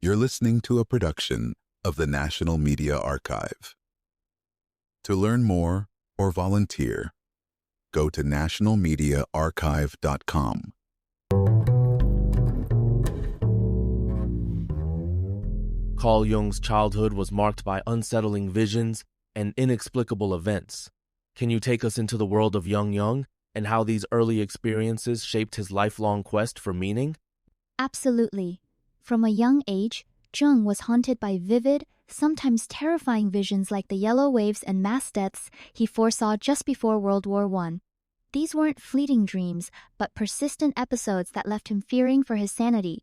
You're listening to a production of the National Media Archive. To learn more or volunteer, go to nationalmediaarchive.com. Carl Jung's childhood was marked by unsettling visions and inexplicable events. Can you take us into the world of young Jung and how these early experiences shaped his lifelong quest for meaning? Absolutely. From a young age, Jung was haunted by vivid, sometimes terrifying visions like the yellow waves and mass deaths he foresaw just before World War I. These weren't fleeting dreams, but persistent episodes that left him fearing for his sanity.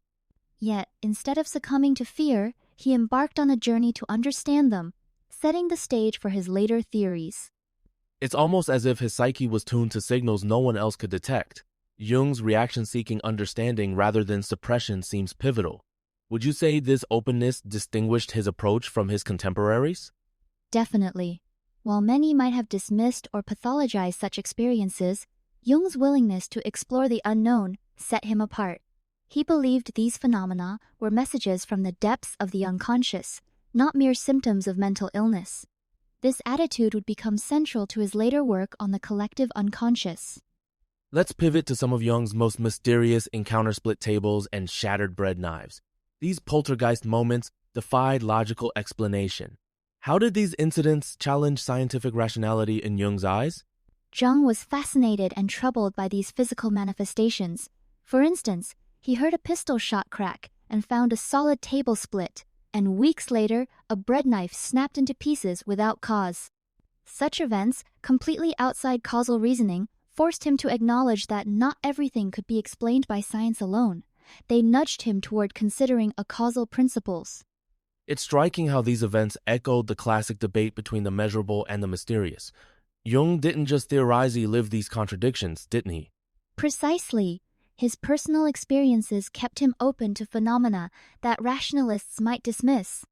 Yet, instead of succumbing to fear, he embarked on a journey to understand them, setting the stage for his later theories. It's almost as if his psyche was tuned to signals no one else could detect. Jung's reaction-seeking understanding rather than suppression seems pivotal. Would you say this openness distinguished his approach from his contemporaries? Definitely. While many might have dismissed or pathologized such experiences, Jung's willingness to explore the unknown set him apart. He believed these phenomena were messages from the depths of the unconscious, not mere symptoms of mental illness. This attitude would become central to his later work on the collective unconscious. Let's pivot to some of Jung's most mysterious encounter split tables and shattered bread knives. These poltergeist moments defied logical explanation. How did these incidents challenge scientific rationality in Jung's eyes? Jung was fascinated and troubled by these physical manifestations. For instance, he heard a pistol shot crack and found a solid table split, and weeks later, a bread knife snapped into pieces without cause. Such events, completely outside causal reasoning, forced him to acknowledge that not everything could be explained by science alone. They nudged him toward considering a causal principles. It's striking how these events echoed the classic debate between the measurable and the mysterious. Jung didn't just theorize, he lived these contradictions, didn't he? Precisely. His personal experiences kept him open to phenomena that rationalists might dismiss.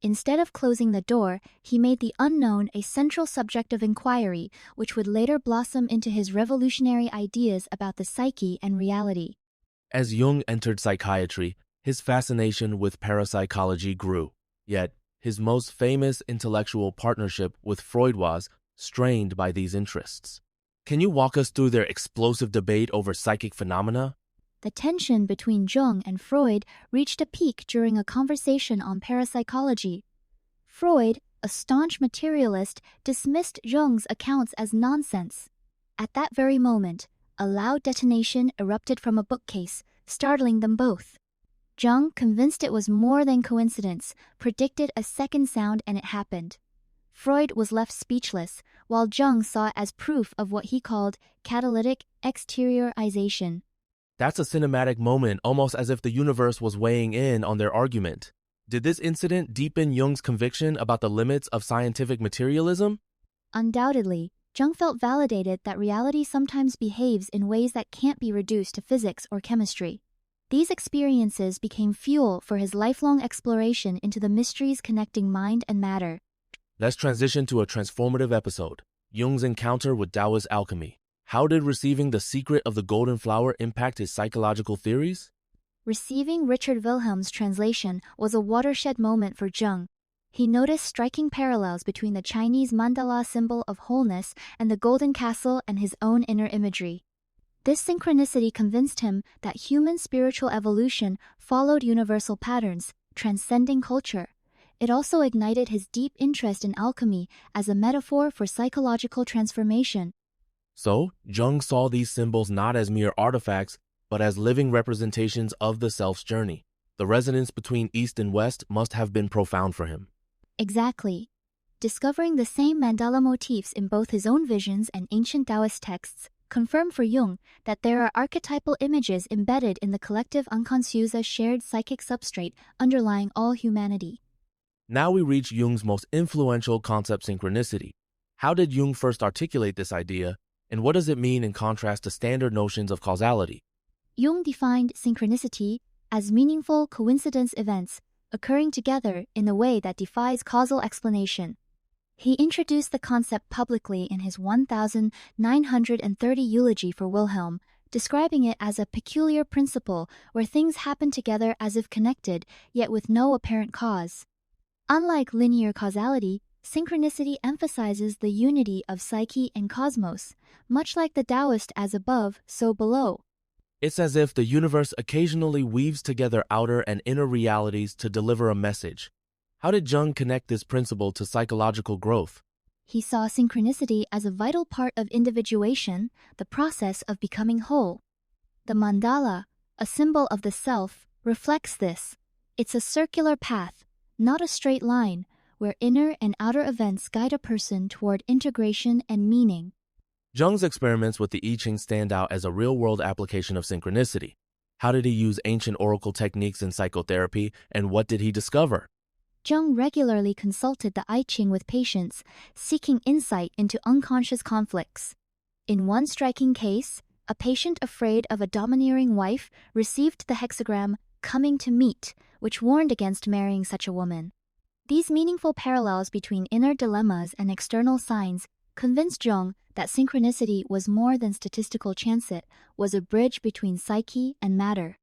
Instead of closing the door, he made the unknown a central subject of inquiry, which would later blossom into his revolutionary ideas about the psyche and reality. As Jung entered psychiatry, his fascination with parapsychology grew. Yet, his most famous intellectual partnership with Freud was strained by these interests. Can you walk us through their explosive debate over psychic phenomena? The tension between Jung and Freud reached a peak during a conversation on parapsychology. Freud, a staunch materialist, dismissed Jung's accounts as nonsense. At that very moment, a loud detonation erupted from a bookcase, startling them both. Jung, convinced it was more than coincidence, predicted a second sound and it happened. Freud was left speechless, while Jung saw it as proof of what he called catalytic exteriorization. That's a cinematic moment, almost as if the universe was weighing in on their argument. Did this incident deepen Jung's conviction about the limits of scientific materialism? Undoubtedly, Jung felt validated that reality sometimes behaves in ways that can't be reduced to physics or chemistry. These experiences became fuel for his lifelong exploration into the mysteries connecting mind and matter. Let's transition to a transformative episode, Jung's encounter with Taoist alchemy. How did receiving the secret of the golden flower impact his psychological theories? Receiving Richard Wilhelm's translation was a watershed moment for Jung. He noticed striking parallels between the Chinese mandala symbol of wholeness and the golden castle and his own inner imagery. This synchronicity convinced him that human spiritual evolution followed universal patterns, transcending culture. It also ignited his deep interest in alchemy as a metaphor for psychological transformation. So, Jung saw these symbols not as mere artifacts, but as living representations of the self's journey. The resonance between East and West must have been profound for him. Exactly. Discovering the same mandala motifs in both his own visions and ancient Taoist texts confirmed for Jung that there are archetypal images embedded in the collective unconscious shared psychic substrate underlying all humanity. Now we reach Jung's most influential concept, synchronicity. How did Jung first articulate this idea, and what does it mean in contrast to standard notions of causality? Jung defined synchronicity as meaningful coincidence events occurring together in a way that defies causal explanation. He introduced the concept publicly in his 1930 eulogy for Wilhelm, describing it as a peculiar principle where things happen together as if connected, yet with no apparent cause. Unlike linear causality, synchronicity emphasizes the unity of psyche and cosmos, much like the Taoist as above, so below. It's as if the universe occasionally weaves together outer and inner realities to deliver a message. How did Jung connect this principle to psychological growth? He saw synchronicity as a vital part of individuation, the process of becoming whole. The mandala, a symbol of the self, reflects this. It's a circular path, not a straight line, where inner and outer events guide a person toward integration and meaning. Jung's experiments with the I Ching stand out as a real-world application of synchronicity. How did he use ancient oracle techniques in psychotherapy, and what did he discover? Jung regularly consulted the I Ching with patients, seeking insight into unconscious conflicts. In one striking case, a patient afraid of a domineering wife received the hexagram "coming to meet," which warned against marrying such a woman. These meaningful parallels between inner dilemmas and external signs convinced Jung that synchronicity was more than statistical chance, was a bridge between psyche and matter.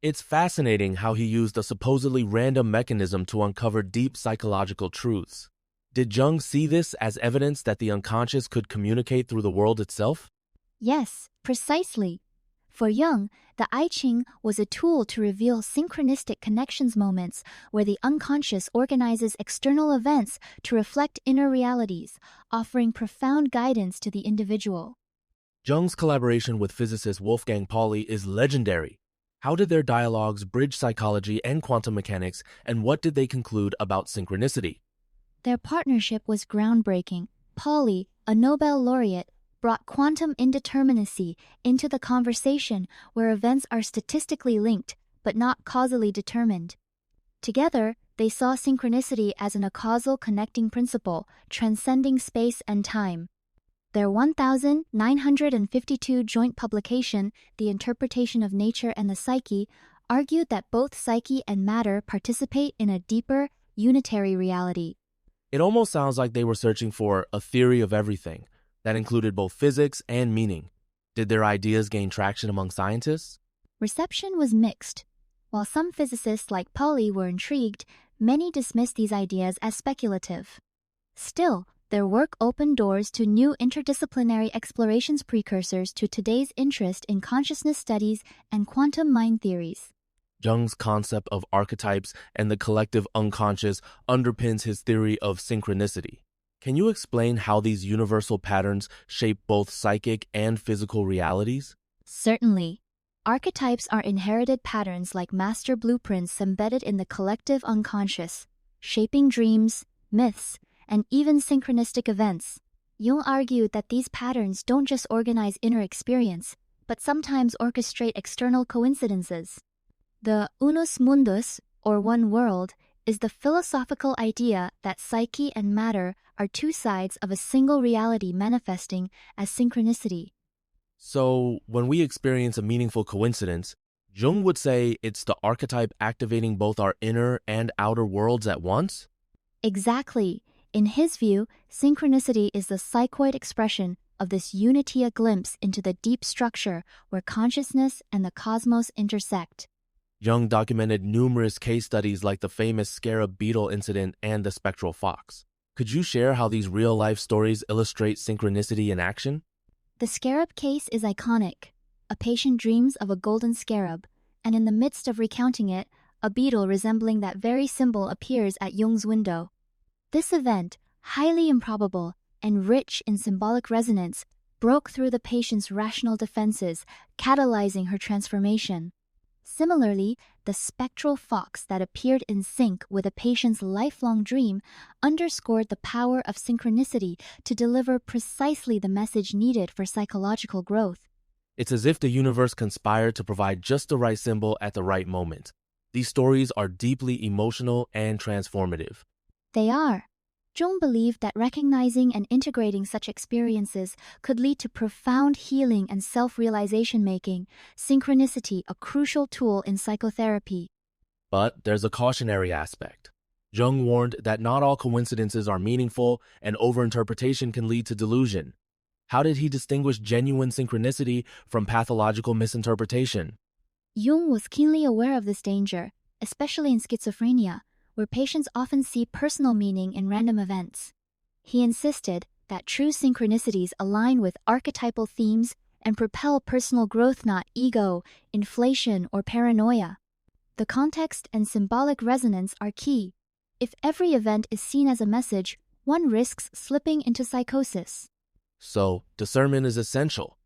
It's fascinating how he used a supposedly random mechanism to uncover deep psychological truths. Did Jung see this as evidence that the unconscious could communicate through the world itself? Yes, precisely. For Jung, the I Ching was a tool to reveal synchronistic connections, moments where the unconscious organizes external events to reflect inner realities, offering profound guidance to the individual. Jung's collaboration with physicist Wolfgang Pauli is legendary. How did their dialogues bridge psychology and quantum mechanics, and what did they conclude about synchronicity? Their partnership was groundbreaking. Pauli, a Nobel laureate, brought quantum indeterminacy into the conversation where events are statistically linked but not causally determined. Together, they saw synchronicity as a causal connecting principle, transcending space and time. Their 1952 joint publication, The Interpretation of Nature and the Psyche, argued that both psyche and matter participate in a deeper, unitary reality. It almost sounds like they were searching for a theory of everything that included both physics and meaning. Did their ideas gain traction among scientists? Reception was mixed. While some physicists like Pauli were intrigued, many dismissed these ideas as speculative. Still, their work opened doors to new interdisciplinary explorations, precursors to today's interest in consciousness studies and quantum mind theories. Jung's concept of archetypes and the collective unconscious underpins his theory of synchronicity. Can you explain how these universal patterns shape both psychic and physical realities? Certainly. Archetypes are inherited patterns like master blueprints embedded in the collective unconscious, shaping dreams, myths, and even synchronistic events. Jung argued that these patterns don't just organize inner experience, but sometimes orchestrate external coincidences. The unus mundus, or one world, is the philosophical idea that psyche and matter are two sides of a single reality manifesting as synchronicity. So, when we experience a meaningful coincidence, Jung would say it's the archetype activating both our inner and outer worlds at once? Exactly. In his view, synchronicity is the psychoid expression of this unity, a glimpse into the deep structure where consciousness and the cosmos intersect. Jung documented numerous case studies like the famous scarab beetle incident and the spectral fox. Could you share how these real-life stories illustrate synchronicity in action? The scarab case is iconic. A patient dreams of a golden scarab, and in the midst of recounting it, a beetle resembling that very symbol appears at Jung's window. This event, highly improbable and rich in symbolic resonance, broke through the patient's rational defenses, catalyzing her transformation. Similarly, the spectral fox that appeared in sync with a patient's lifelong dream underscored the power of synchronicity to deliver precisely the message needed for psychological growth. It's as if the universe conspired to provide just the right symbol at the right moment. These stories are deeply emotional and transformative. They are. Jung believed that recognizing and integrating such experiences could lead to profound healing and self-realization, making synchronicity a crucial tool in psychotherapy. But there's a cautionary aspect. Jung warned that not all coincidences are meaningful and overinterpretation can lead to delusion. How did he distinguish genuine synchronicity from pathological misinterpretation? Jung was keenly aware of this danger, especially in schizophrenia, where patients often see personal meaning in random events. He insisted that true synchronicities align with archetypal themes and propel personal growth, not ego, inflation, or paranoia. The context and symbolic resonance are key. If every event is seen as a message, one risks slipping into psychosis. So, discernment is essential.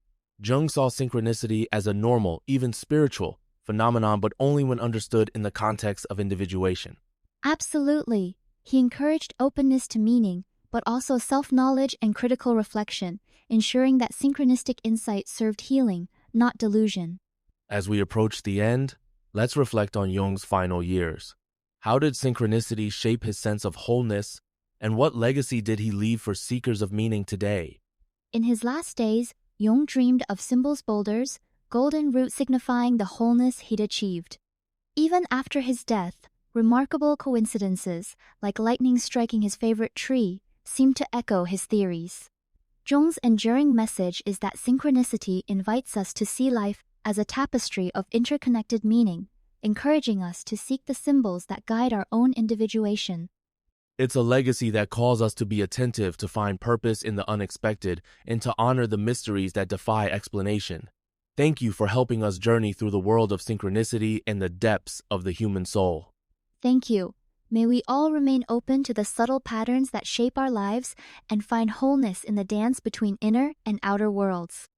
Jung saw synchronicity as a normal, even spiritual, phenomenon, but only when understood in the context of individuation. Absolutely. He encouraged openness to meaning, but also self-knowledge and critical reflection, ensuring that synchronistic insight served healing, not delusion. As we approach the end, let's reflect on Jung's final years. How did synchronicity shape his sense of wholeness, and what legacy did he leave for seekers of meaning today? In his last days, Jung dreamed of symbols boulders, golden root signifying the wholeness he'd achieved. Even after his death, remarkable coincidences, like lightning striking his favorite tree, seemed to echo his theories. Jung's enduring message is that synchronicity invites us to see life as a tapestry of interconnected meaning, encouraging us to seek the symbols that guide our own individuation. It's a legacy that calls us to be attentive, to find purpose in the unexpected, and to honor the mysteries that defy explanation. Thank you for helping us journey through the world of synchronicity and the depths of the human soul. Thank you. May we all remain open to the subtle patterns that shape our lives and find wholeness in the dance between inner and outer worlds.